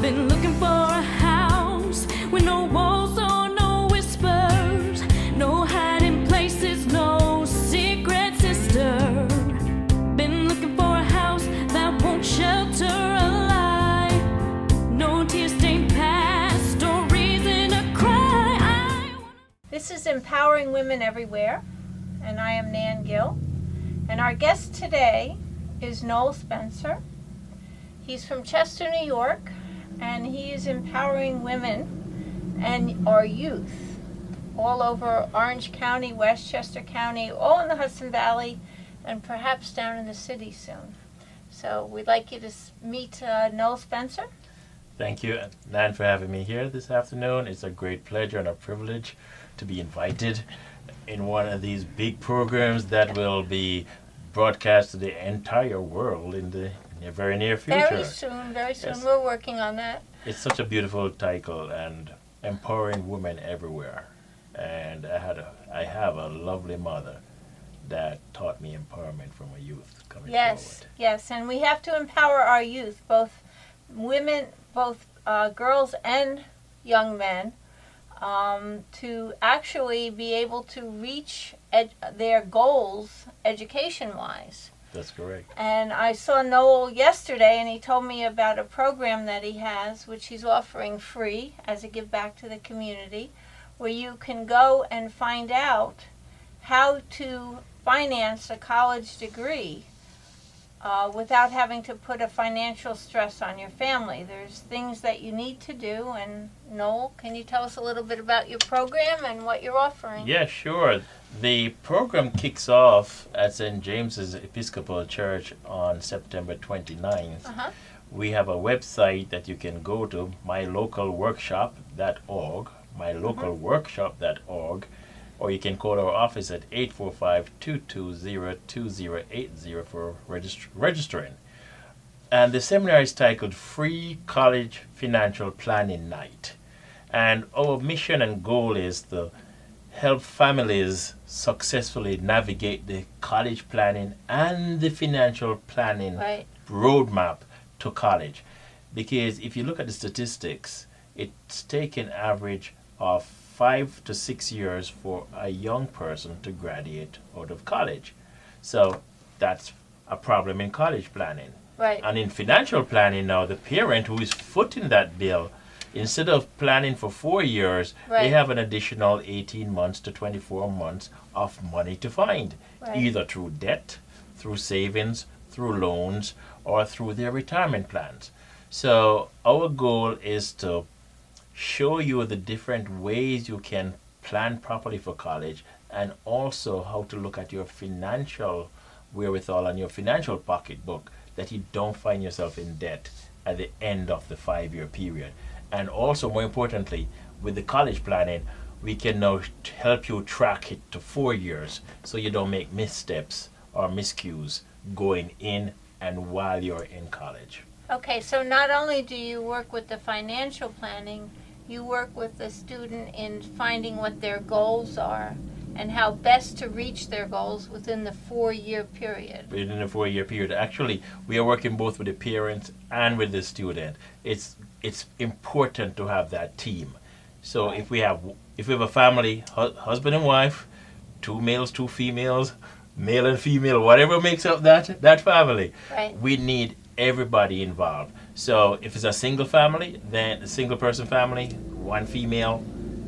I've been looking for a house with no walls or no whispers, no hiding places, no secret sister. Been looking for a house that won't shelter a lie, no tear-stained past or reason to cry. This is Empowering Women Everywhere, and I am Nan Gill. And our guest today is Noel Spencer. He's from Chester, New York, and he is empowering women and our youth all over Orange County, Westchester County, all in the Hudson Valley, and perhaps down in the city soon. So we'd like you to meet Noel Spencer. Thank you, Nan, for having me here this afternoon. It's a great pleasure and a privilege to be invited in one of these big programs that will be broadcast to the entire world in the very near future. Very soon. Yes. We're working on that. It's such a beautiful title, and Empowering Women Everywhere. And I have a lovely mother that taught me empowerment from a youth coming forward. Yes, and we have to empower our youth, both women, both girls and young men, to actually be able to reach their goals education-wise. That's correct. And I saw Noel yesterday, and he told me about a program that he has, which he's offering free as a give back to the community, where you can go and find out how to finance a college degree without having to put a financial stress on your family. There's things that you need to do, and Noel, can you tell us a little bit about your program and what you're offering? Yeah, sure. The program kicks off at St. James's Episcopal Church on September 29th. We have a website that you can go to, mylocalworkshop.org, mylocalworkshop.org, or you can call our office at 845-220-2080 for registering. And the seminar is titled Free College Financial Planning Night. And our mission and goal is to help families successfully navigate the college planning and the financial planning roadmap to college. Because if you look at the statistics, it's taken average of 5 to 6 years for a young person to graduate out of college. So that's a problem in college planning. Right. And in financial planning now, the parent who is footing that bill, instead of planning for 4 years, they have an additional 18 months to 24 months of money to find, either through debt, through savings, through loans, or through their retirement plans. So our goal is to show you the different ways you can plan properly for college, and also how to look at your financial wherewithal and your financial pocketbook, that you don't find yourself in debt at the end of the 5-year period. And also, more importantly, with the college planning, we can now help you track it to 4 years so you don't make missteps or miscues going in and while you're in college. Okay, so not only do you work with the financial planning, you work with the student in finding what their goals are and how best to reach their goals within the 4-year period. Within the 4-year period. Actually, we are working both with the parents and with the student. It's important to have that team. So if we have a family, husband and wife, 2 males, 2 females, male and female, whatever makes up that family, we need everybody involved. So if it's a single family, then a single person family, 1 female,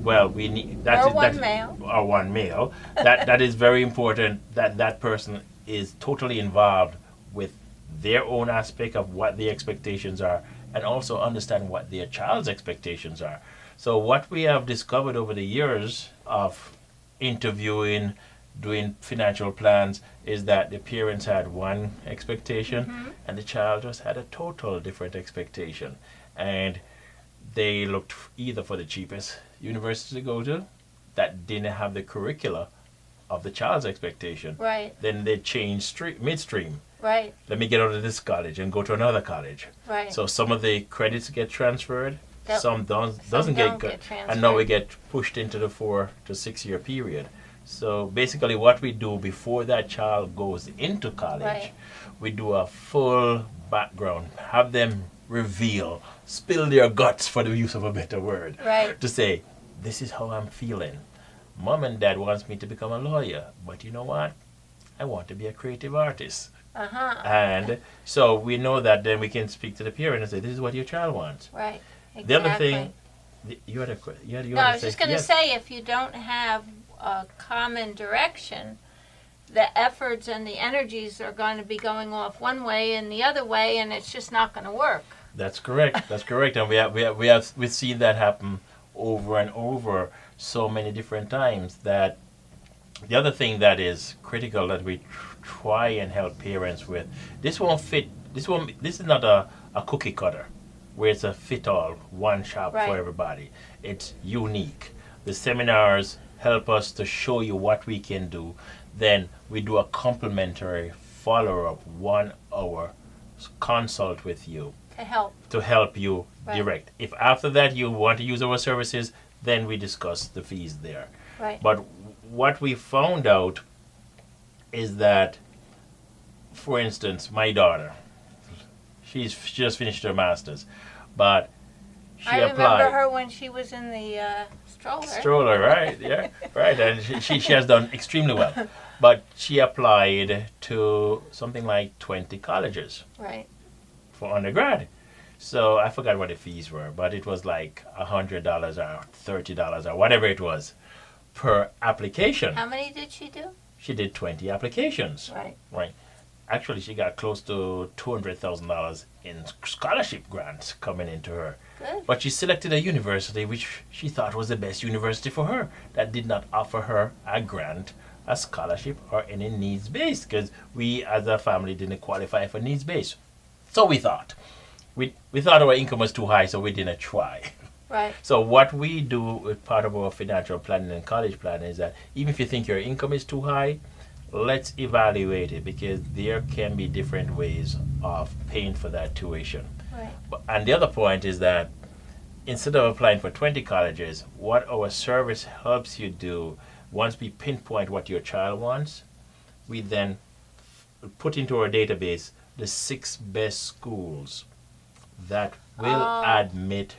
well, we need one male. Or 1 male. That is very important, that person is totally involved with their own aspect of what the expectations are, and also understand what their child's expectations are. So what we have discovered over the years of interviewing, doing financial plans, is that the parents had one expectation and the child just had a total different expectation. And they looked either for the cheapest university to go to that didn't have the curricula of the child's expectation. Then they changed midstream. Let me get out of this college and go to another college. So some of the credits get transferred, some doesn't get transferred, and now we get pushed into the 4 to 6 year period. So basically what we do before that child goes into college, we do a full background, have them reveal, spill their guts, for the use of a better word, Right. to say, this is how I'm feeling. Mom and dad wants me to become a lawyer, but you know what? I want to be a creative artist. Uh-huh. And so we know that then we can speak to the parent and say, this is what your child wants. Right. Exactly. The other thing, you had a you No, had I was just going to yes. say, if you don't have a common direction, the efforts and the energies are going to be going off one way and the other way, and it's just not going to work. That's correct. That's correct. And we've seen that happen over and over so many different times. That the other thing that is critical that we try and help parents with, this won't fit. This is not a cookie cutter where it's a fit all, one shop Right. for everybody. It's unique. The seminars help us to show you what we can do. Then we do a complimentary follow-up 1 hour consult with you To help. you Right. direct. If after that you want to use our services, then we discuss the fees there. Right. But what we found out is that, for instance, my daughter, she just finished her master's, but she I remember applied. her when she was in the stroller. Stroller, right? Yeah, right. And she has done extremely well. But she applied to something like 20 colleges Right. for undergrad. So I forgot what the fees were, but it was like $100 or $30 or whatever it was per application. How many did she do? She did 20 applications. Right. Right. Actually, she got close to $200,000 in scholarship grants coming into her. Good. But she selected a university which she thought was the best university for her, that did not offer her a grant, a scholarship, or any needs-based, because we as a family didn't qualify for needs-based. So we thought. We thought our income was too high, so we didn't try. Right. So what we do with part of our financial planning and college planning is that even if you think your income is too high, let's evaluate it, because there can be different ways of paying for that tuition. Right. And the other point is that instead of applying for 20 colleges, what our service helps you do, once we pinpoint what your child wants, we then put into our database the 6 best schools that will admit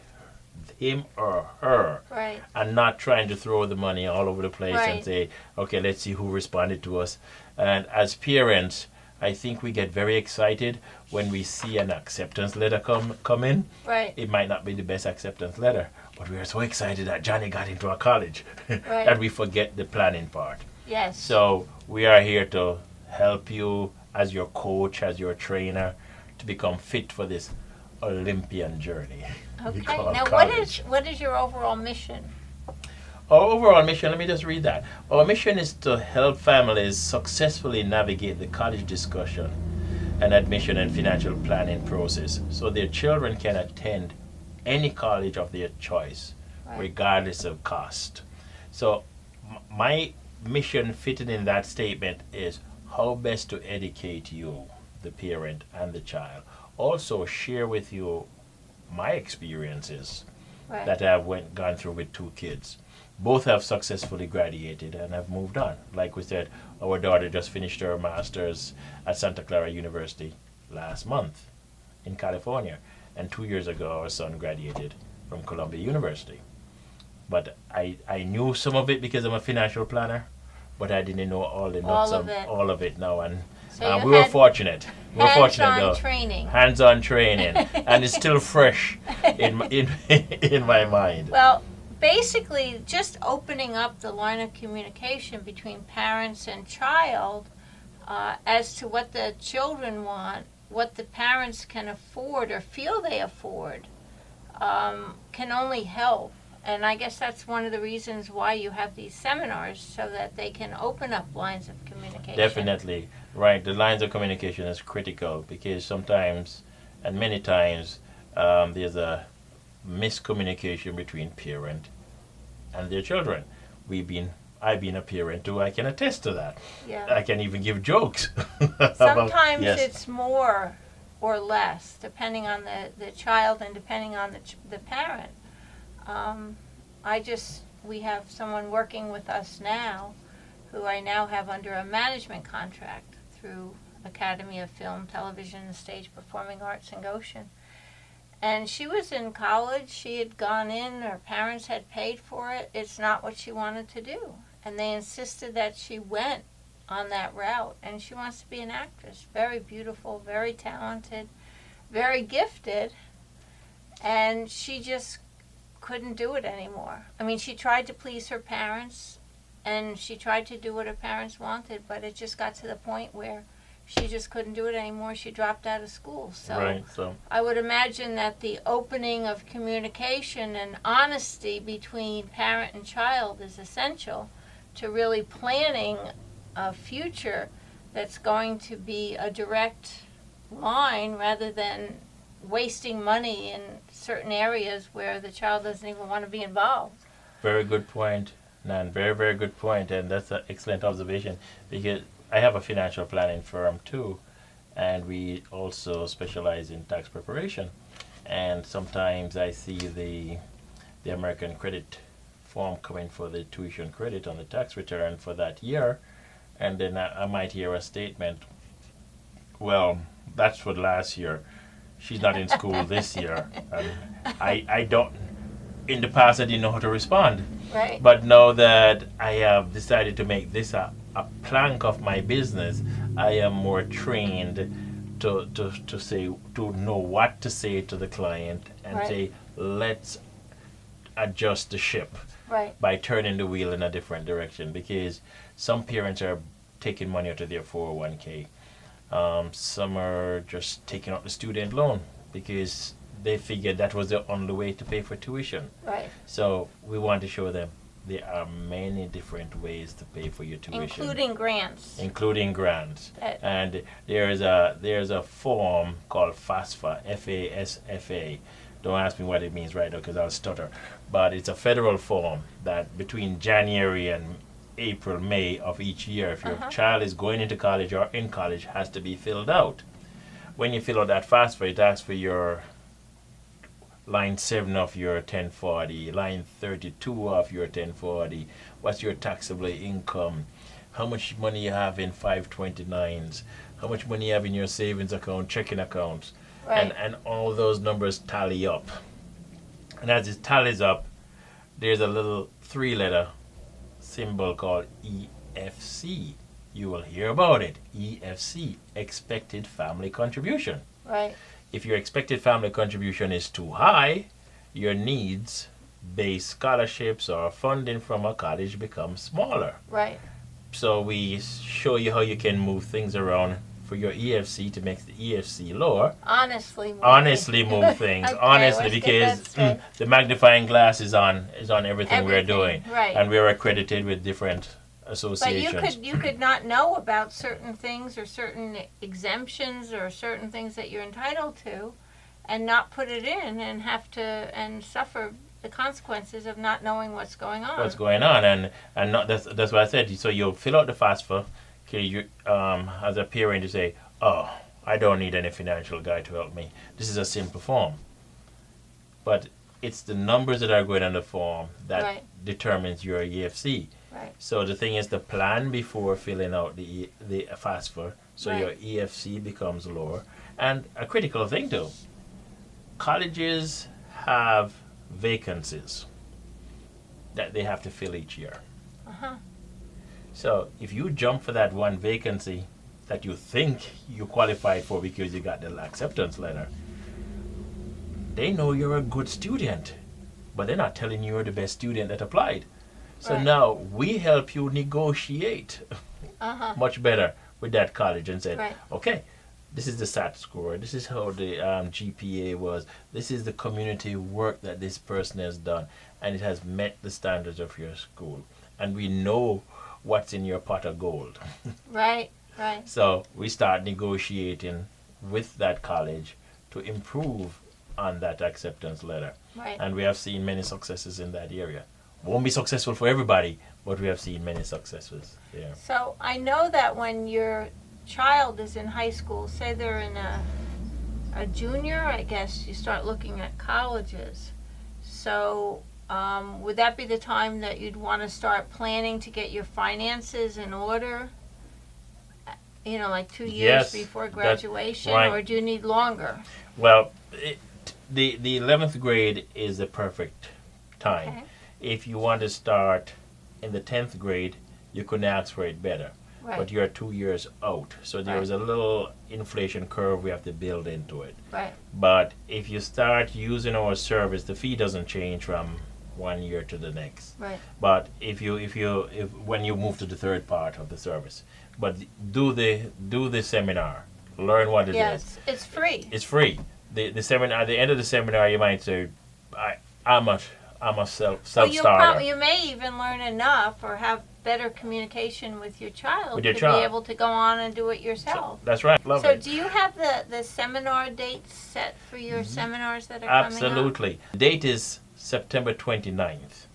him or her, Right. and not trying to throw the money all over the place and Right. say, okay, let's see who responded to us. And as parents, I think we get very excited when we see an acceptance letter come in. Right. It might not be the best acceptance letter, but we are so excited that Johnny got into a college Right. that we forget the planning part. Yes. So we are here to help you as your coach, as your trainer, to become fit for this Olympian journey. we Okay. call Now, college. what is your overall mission? Our overall mission, let me just read that. Our mission is to help families successfully navigate the college discussion and admission and financial planning process so their children can attend any college of their choice, Right. regardless of cost. So my mission fitted in that statement is how best to educate you, the parent and the child. Also share with you my experiences Right. that I've gone through with 2 kids. Both have successfully graduated and have moved on. Like we said, our daughter just finished her master's at Santa Clara University last month in California. And 2 years ago, our son graduated from Columbia University. But I knew some of it because I'm a financial planner, but I didn't know all the nuts All of it. all of it now. And So you we were had fortunate. We were fortunate hands-on though. training. Hands-on training, and it's still fresh in my mind. Well, basically, just opening up the line of communication between parents and child as to what the children want, what the parents can afford or feel they afford, can only help. And I guess that's one of the reasons why you have these seminars, so that they can open up lines of communication. Definitely, right. The lines of communication is critical because sometimes, and many times, there's a miscommunication between parent and their children. I've been a parent too. I can attest to that. Yeah. I can even give jokes. Sometimes Yes. it's more or less, depending on the child and depending on the parent. We have someone working with us now who I now have under a management contract through Academy of Film, Television, and Stage Performing Arts in Goshen. And she was in college. She had gone in. Her parents had paid for it. It's not what she wanted to do. And they insisted that she went on that route. And she wants to be an actress. Very beautiful, very talented, very gifted. And she just couldn't do it anymore. I mean, she tried to please her parents, and she tried to do what her parents wanted, but it just got to the point where she just couldn't do it anymore. She dropped out of school. So I would imagine that the opening of communication and honesty between parent and child is essential to really planning a future that's going to be a direct line rather than wasting money in certain areas where the child doesn't even want to be involved. Very good point, Nan. Very, very good point, and that's an excellent observation, because I have a financial planning firm too, and we also specialize in tax preparation. And sometimes I see the American credit form coming for the tuition credit on the tax return for that year, and then I might hear a statement, well, that's for last year. She's not in school this year. And I don't, in the past I didn't know how to respond. Right. But now that I have decided to make this a plank of my business, I am more trained to say, to know what to say to the client and say, let's adjust the ship by turning the wheel in a different direction, because some parents are taking money out of their 401k. Some are just taking out the student loan because they figured that was the only way to pay for tuition. Right. So we want to show them there are many different ways to pay for your tuition. Including grants. And there's a form called FASFA, F-A-S-F-A. Don't ask me what it means right now because I'll stutter. But it's a federal form that between January and April, May of each year, if your child is going into college or in college, has to be filled out. When you fill out that FAFSA, it asks for your line 7 of your 1040, line 32 of your 1040, what's your taxable income, how much money you have in 529s, how much money you have in your savings account, checking accounts, and all those numbers tally up. And as it tallies up, there's a little 3-letter symbol called EFC. You will hear about it. EFC, expected family contribution. Right. If your expected family contribution is too high, your needs-based scholarships or funding from a college become smaller. Right. So we show you how you can move things around for your EFC to make the EFC lower. Honestly move things. Okay, honestly, because the magnifying glass is on everything we're doing. Right. And we're accredited with different associations. But you could not know about certain things or certain exemptions or certain things that you're entitled to and not put it in and have to and suffer the consequences of not knowing what's going on. And not, that's what I said. So you'll fill out the FAFSA. Okay, you as a parent, you say, oh, I don't need any financial guide to help me. This is a simple form. But it's the numbers that are going on the form that determines your EFC. Right. So the thing is to plan before filling out the FAFSA, so your EFC becomes lower. And a critical thing too, colleges have vacancies that they have to fill each year. So if you jump for that one vacancy that you think you qualified for because you got the acceptance letter, they know you're a good student, but they're not telling you you're the best student that applied. So now we help you negotiate much better with that college and say, okay, this is the SAT score, this is how the GPA was, this is the community work that this person has done, and it has met the standards of your school. And we know what's in your pot of gold. Right. So we start negotiating with that college to improve on that acceptance letter. Right. And we have seen many successes in that area. Won't be successful for everybody, but we have seen many successes there. So I know that when your child is in high school, say they're in a junior, I guess, you start looking at colleges. So would that be the time that you'd want to start planning to get your finances in order? You know, like 2 years before graduation, or do you need longer? Well, the 11th grade is the perfect time. Okay. If you want to start in the 10th grade, you couldn't ask for it better. Right. But you're 2 years out. So there is a little inflation curve we have to build into it. Right. But if you start using our service, the fee doesn't change from 1 year to the next. Right. But if when you move to the third part of the service, but do the seminar, learn what it is. Yes, it's free. It's free. The seminar, at the end of the seminar, you might say, I'm a self-starter. You may even learn enough or have better communication with your child With your to child. be able to go on and do it yourself. That's right. Love So it. do you have the seminar dates set for your seminars that are coming up? Absolutely. The date is September 29th.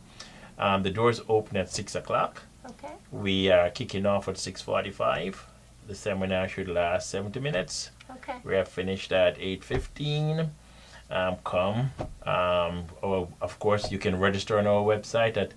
The doors open at 6 o'clock. Okay. We are kicking off at 6:45. The seminar should last 70 minutes. Okay. We are finished at 8:15. Come. Of course, you can register on our website at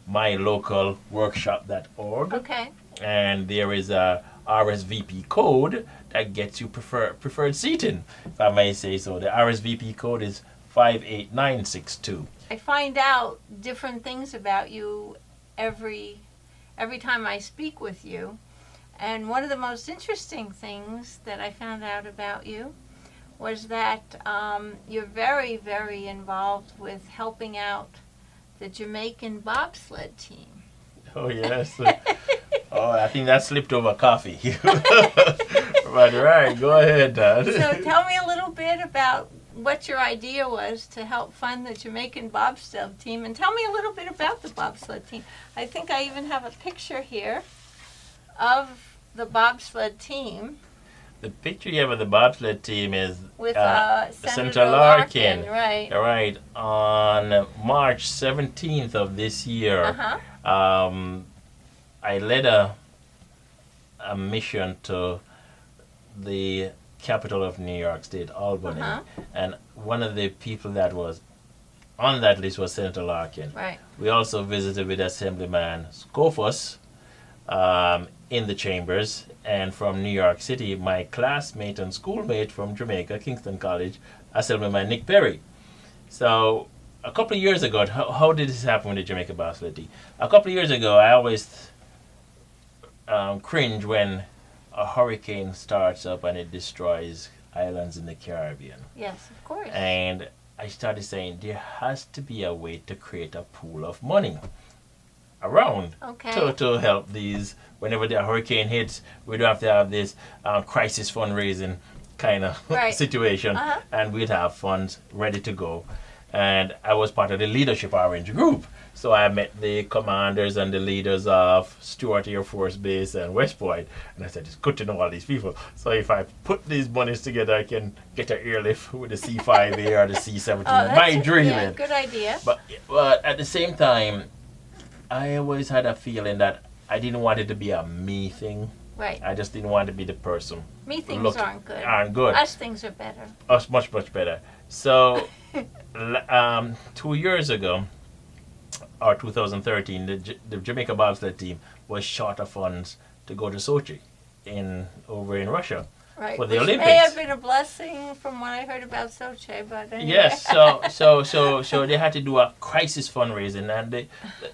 mylocalworkshop.org. Okay. And there is a RSVP code that gets you preferred seating, if I may say so. The RSVP code is 58962. I find out different things about you every time I speak with you. And one of the most interesting things that I found out about you was that you're very, very involved with helping out the Jamaican bobsled team. Oh, yes. I think that slipped over coffee. But right, go ahead, Dad. So tell me a little bit about what your idea was to help fund the Jamaican bobsled team, and tell me a little bit about the bobsled team. I think I even have a picture here of the bobsled team The picture you have of the bobsled team is with Senator Larkin. Right. All right. On March 17th of this year, I led a mission to the capital of New York State, Albany, and one of the people that was on that list was Senator Larkin. Right. We also visited with Assemblyman Scofus in the chambers, and from New York City, my classmate and schoolmate from Jamaica, Kingston College, Assemblyman Nick Perry. So a couple of years ago, how did this happen with the Jamaica bobsled team? A couple of years ago, I always cringe when a hurricane starts up and it destroys islands in the Caribbean. Yes, of course. And I started saying there has to be a way to create a pool of money around to help these. Whenever the hurricane hits, we don't have to have this crisis fundraising kind of situation, and we'd have funds ready to go. And I was part of the Leadership Orange group, so I met the commanders and the leaders of Stewart Air Force Base and West Point, and I said, it's good to know all these people. So if I put these monies together, I can get an airlift with the C-5A or the C-17. My dream. Yeah, good idea. But at the same time, I always had a feeling that I didn't want it to be a me thing. Right. I just didn't want to be the person. Me things aren't good. Aren't good. Us things are better. Us much, much better. So 2 years ago, or 2013, the Jamaica bobsled team was short of funds to go to Sochi over in Russia for the Olympics. May have been a blessing from what I heard about Sochi, but anyway. Yes, so they had to do a crisis fundraising, and the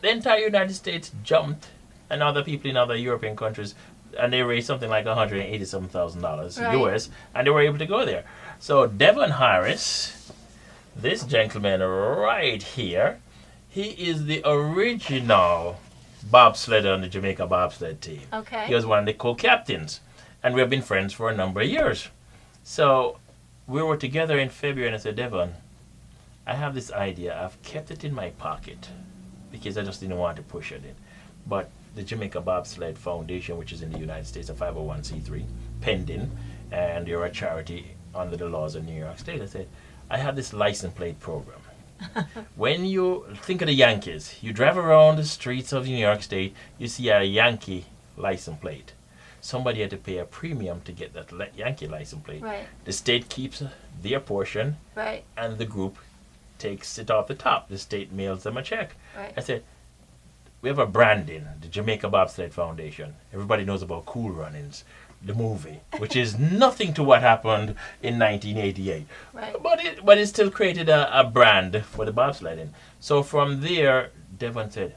entire United States jumped, and other people in other European countries, and they raised something like $187,000 US, and they were able to go there. So Devon Harris, this gentleman right here, he is the original bobsledder on the Jamaica bobsled team. Okay. He was one of the co-captains, and we have been friends for a number of years. So we were together in February, and I said, Devon, I have this idea. I've kept it in my pocket because I just didn't want to push it in. But the Jamaica Bobsled Foundation, which is in the United States, a 501c3, pending, and you're a charity under the laws of New York State. I said, I have this license plate program. When you think of the Yankees, you drive around the streets of New York State, you see a Yankee license plate. Somebody had to pay a premium to get that Yankee license plate. Right. The state keeps their portion, and the group takes it off the top. The state mails them a check. Right. I said, we have a branding, the Jamaica Bobsled Foundation. Everybody knows about Cool Runnings. the movie, which is nothing to what happened in 1988. Right. But it still created a brand for the bobsledding. So from there, Devon said,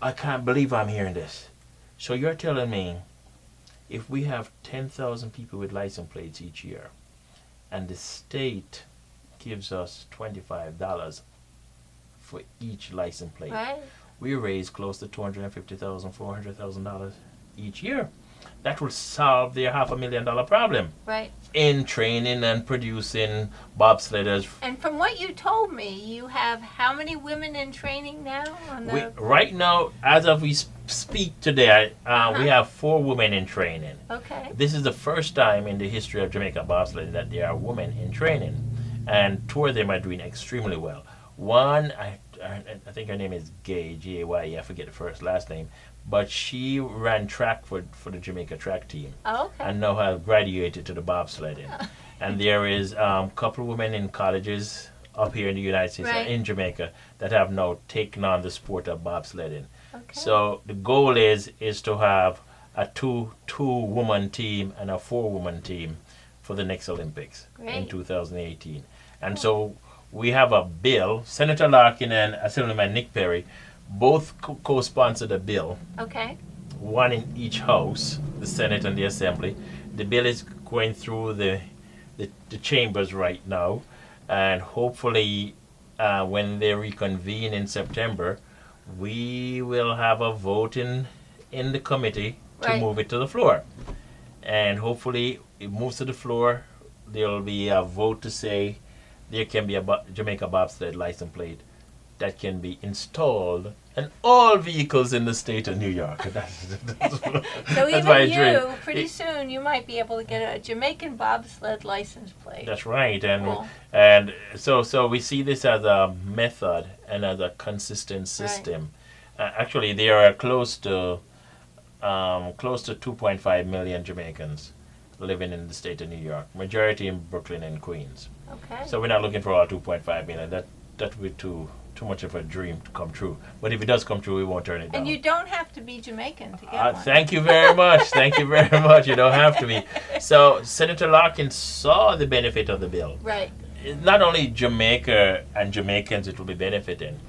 I can't believe I'm hearing this. So you're telling me if we have 10,000 people with license plates each year, and the state gives us $25 for each license plate, Right. we raise close to $250,000, $400,000 each year. That will solve their $500,000 problem Right. in training and producing bobsledders. And from what you told me, you have how many women in training now? Right now, as of we speak today, we have 4 women in training. Okay. This is the first time in the history of Jamaica bobsledding that there are women in training, and 2 of them are doing extremely well. One, I think her name is Gay, G-A-Y-E, I forget the last name, but she ran track for the Jamaica track team. Oh, okay. And now have graduated to the bobsledding. And there is a couple of women in colleges up here in the United States, Right. in Jamaica, that have now taken on the sport of bobsledding. Okay. So the goal is to have a two-woman team and a 4-woman team for the next Olympics in Great. 2018. And so we have a bill. Senator Larkin and Assemblyman Nick Perry both co-sponsored a bill, Okay. one in each house, the Senate and the Assembly. The bill is going through the chambers right now, and hopefully when they reconvene in September, we will have a vote in the committee to Right. move it to the floor. And hopefully it moves to the floor. There will be a vote to say there can be a Jamaica bobsled license plate that can be installed in all vehicles in the state of New York. So that's my even dream. you, pretty soon, you might be able to get a Jamaican bobsled license plate. That's right, and Cool. and so we see this as a method and as a consistent system. Actually, there are close to 2.5 million Jamaicans living in the state of New York, majority in Brooklyn and Queens. Okay. So we're not looking for all 2.5 million. That would be too much of a dream to come true. But if it does come true, we won't turn it down. And you don't have to be Jamaican to get one. Thank you very much. Thank you very much. You don't have to be. So Senator Larkin saw the benefit of the bill. Right. Not only Jamaica and Jamaicans it will be benefiting.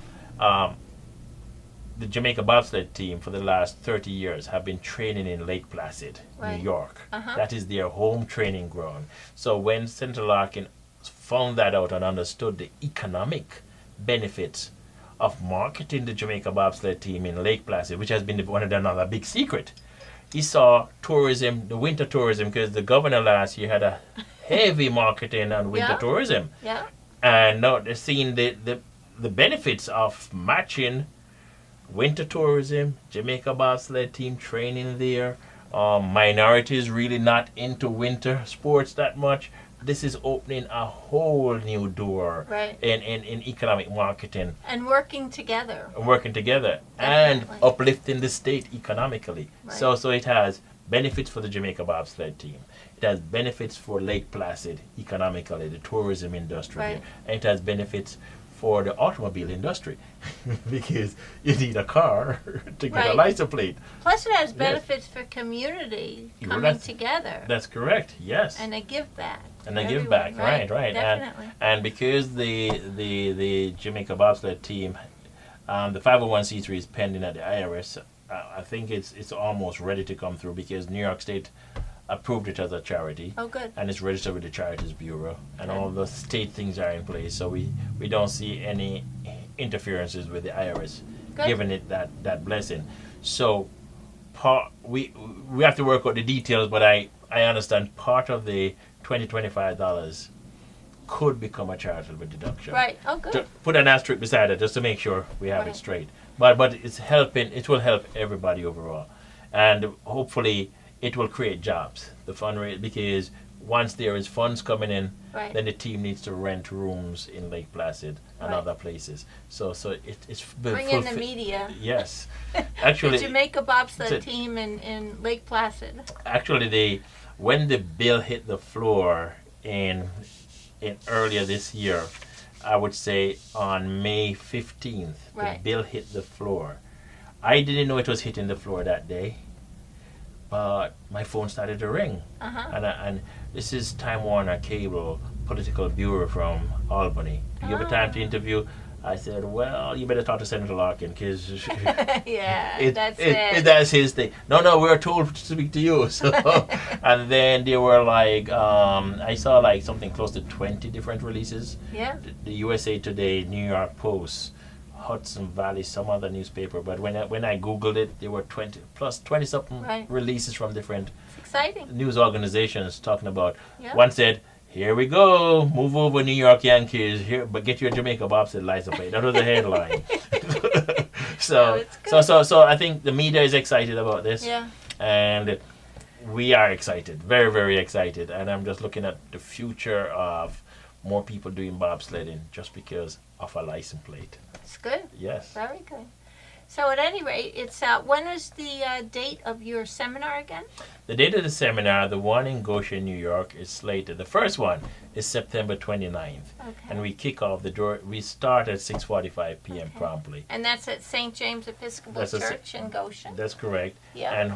The Jamaica bobsled team for the last 30 years have been training in Lake Placid, Right. New York. Uh-huh. That is their home training ground. So when Senator Larkin found that out and understood the economic benefits of marketing the Jamaica bobsled team in Lake Placid, which has been one of another big secret, he saw tourism, the winter tourism, because the governor last year had a heavy marketing on winter Yeah. tourism. Yeah. And now they're seeing the benefits of matching winter tourism, Jamaica bobsled team training there, minorities really not into winter sports that much. This is opening a whole new door Right. in economic marketing And working together. and working together Definitely. and uplifting the state economically. Right. So it has benefits for the Jamaica bobsled team. It has benefits for Lake Placid economically, the tourism industry Right. there. And it has benefits for the automobile industry because you need a car to get a Right. license plate. Plus, it has benefits for community Well, coming that's- together. That's correct, yes. And a give back. And they for give back, everyone. right. Definitely. And because the Jamaica bobsled team, the 501c3 is pending at the IRS, I think it's almost ready to come through because New York State approved it as a charity. Oh, good. And it's registered with the Charities Bureau, and Good. all the state things are in place, so we don't see any interferences with the IRS Good. giving it that blessing. So we have to work out the details, but I understand part of the $25 could become a charitable deduction. Right. Oh, good. To put an asterisk beside it just to make sure we have Right. it straight. But it's helping. It will help everybody overall, and hopefully it will create jobs. The fundraise, because once there is funds coming in, Right. then the team needs to rent rooms in Lake Placid and Right. other places. So it's Bring in the media. Yes, The actually, Jamaica bobsled That's it. team in Lake Placid. actually, when the bill hit the floor in earlier this year, I would say on May 15th, Right. the bill hit the floor. I didn't know it was hitting the floor that day. but my phone started to ring. Uh-huh. And this is Time Warner Cable Political Bureau from Albany. Do you have a time to interview? I said, well, you better talk to Senator Larkin because Yeah, that's it. that's his thing. No, we're told to speak to you. So, and then they were like, I saw like something close to 20 different releases. Yeah. The USA Today, New York Post, Hudson Valley, some other newspaper. But when I Googled it, there were 20 something Right. releases from different It's exciting. news organizations talking about. Yeah. One said, "Here we go, move over New York Yankees here, but get your Jamaica bobsled license plate." That was the headline. Oh, it's good. So I think the media is excited about this, Yeah. and we are excited, very, very excited. And I'm just looking at the future of more people doing bobsledding just because of a license plate. It's good. Yes. Very good. So at any rate, it's when is the date of your seminar again? The date of the seminar, the one in Goshen, New York, is slated. The first one is September 29th. Okay. And we kick off the door. We start at 6:45 p.m. Okay. promptly. And that's at St. James Episcopal That's a s- Church in Goshen. That's correct. Yeah. And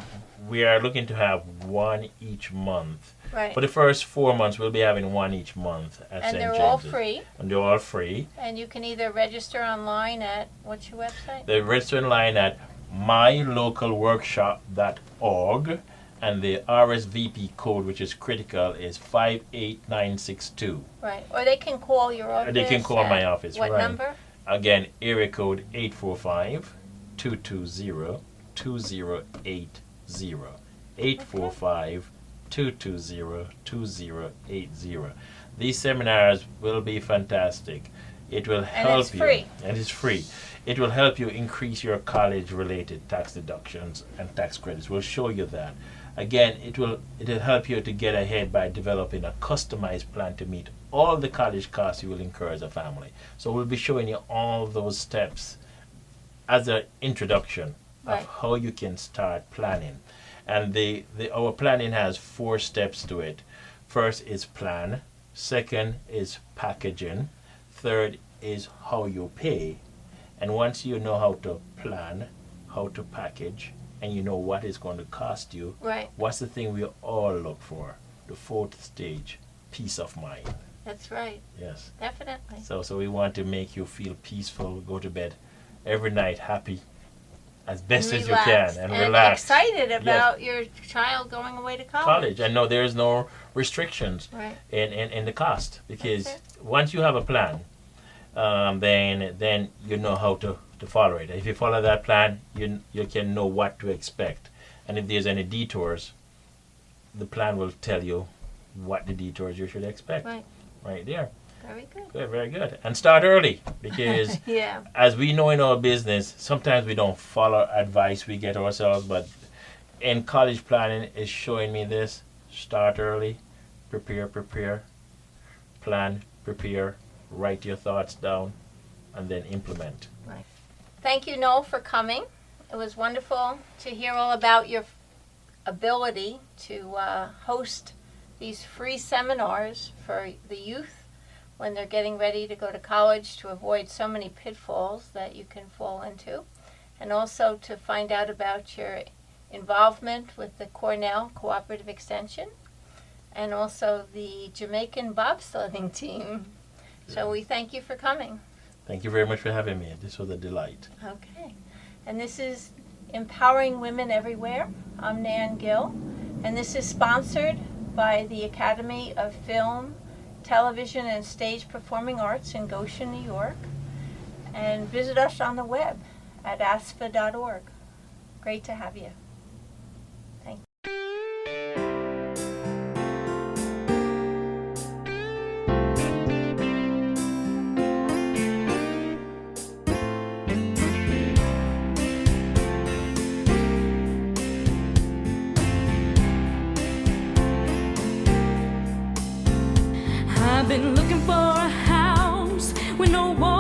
we are looking to have one each month. Right. For the first 4 months, we'll be having one each month at And St. they're James's. all free. And they're all free. And you can either register online at, what's your website? They register online at mylocalworkshop.org, and the RSVP code, which is critical, is 58962. Right. Or they can call your office. They can call at my office, What right. number? Again, area code 845-220-2080. 845-220-2080. These seminars will be fantastic. It will help it's you. free. And it's free. It will help you increase your college-related tax deductions and tax credits. We'll show you that. Again, it'll help you to get ahead by developing a customized plan to meet all the college costs you will incur as a family. So we'll be showing you all those steps as an introduction Right. of how you can start planning. And our planning has 4 steps to it. First is plan. Second is packaging. Third is how you pay. And once you know how to plan, how to package, and you know what it's going to cost you, Right. what's the thing we all look for? The 4th stage, peace of mind. That's right. Yes. Definitely. So we want to make you feel peaceful, go to bed every night happy as best as you Relax. can, and relax. Excited about your child going away to college. I know there's no restrictions Right. in the cost, because That's once you have a plan, then you know how to follow it. If you follow that plan, you can know what to expect. And if there's any detours, the plan will tell you what the detours you should expect. Right there. Very good. Good, very good. And start early, because Yeah. as we know in our business, sometimes we don't follow advice we get ourselves, but in college planning is showing me this. Start early, prepare, plan, prepare, write your thoughts down, and then implement. Thank you, Noel, for coming. It was wonderful to hear all about your ability to host these free seminars for the youth when they're getting ready to go to college, to avoid so many pitfalls that you can fall into, and also to find out about your involvement with the Cornell Cooperative Extension and also the Jamaican bobsledding team. So we thank you for coming. Thank you very much for having me. This was a delight. Okay. And this is Empowering Women Everywhere. I'm Nan Gill. And this is sponsored by the Academy of Film, Television, and Stage Performing Arts in Goshen, New York. And visit us on the web at asfa.org. Great to have you. Thank you. I've been looking for a house with no walls.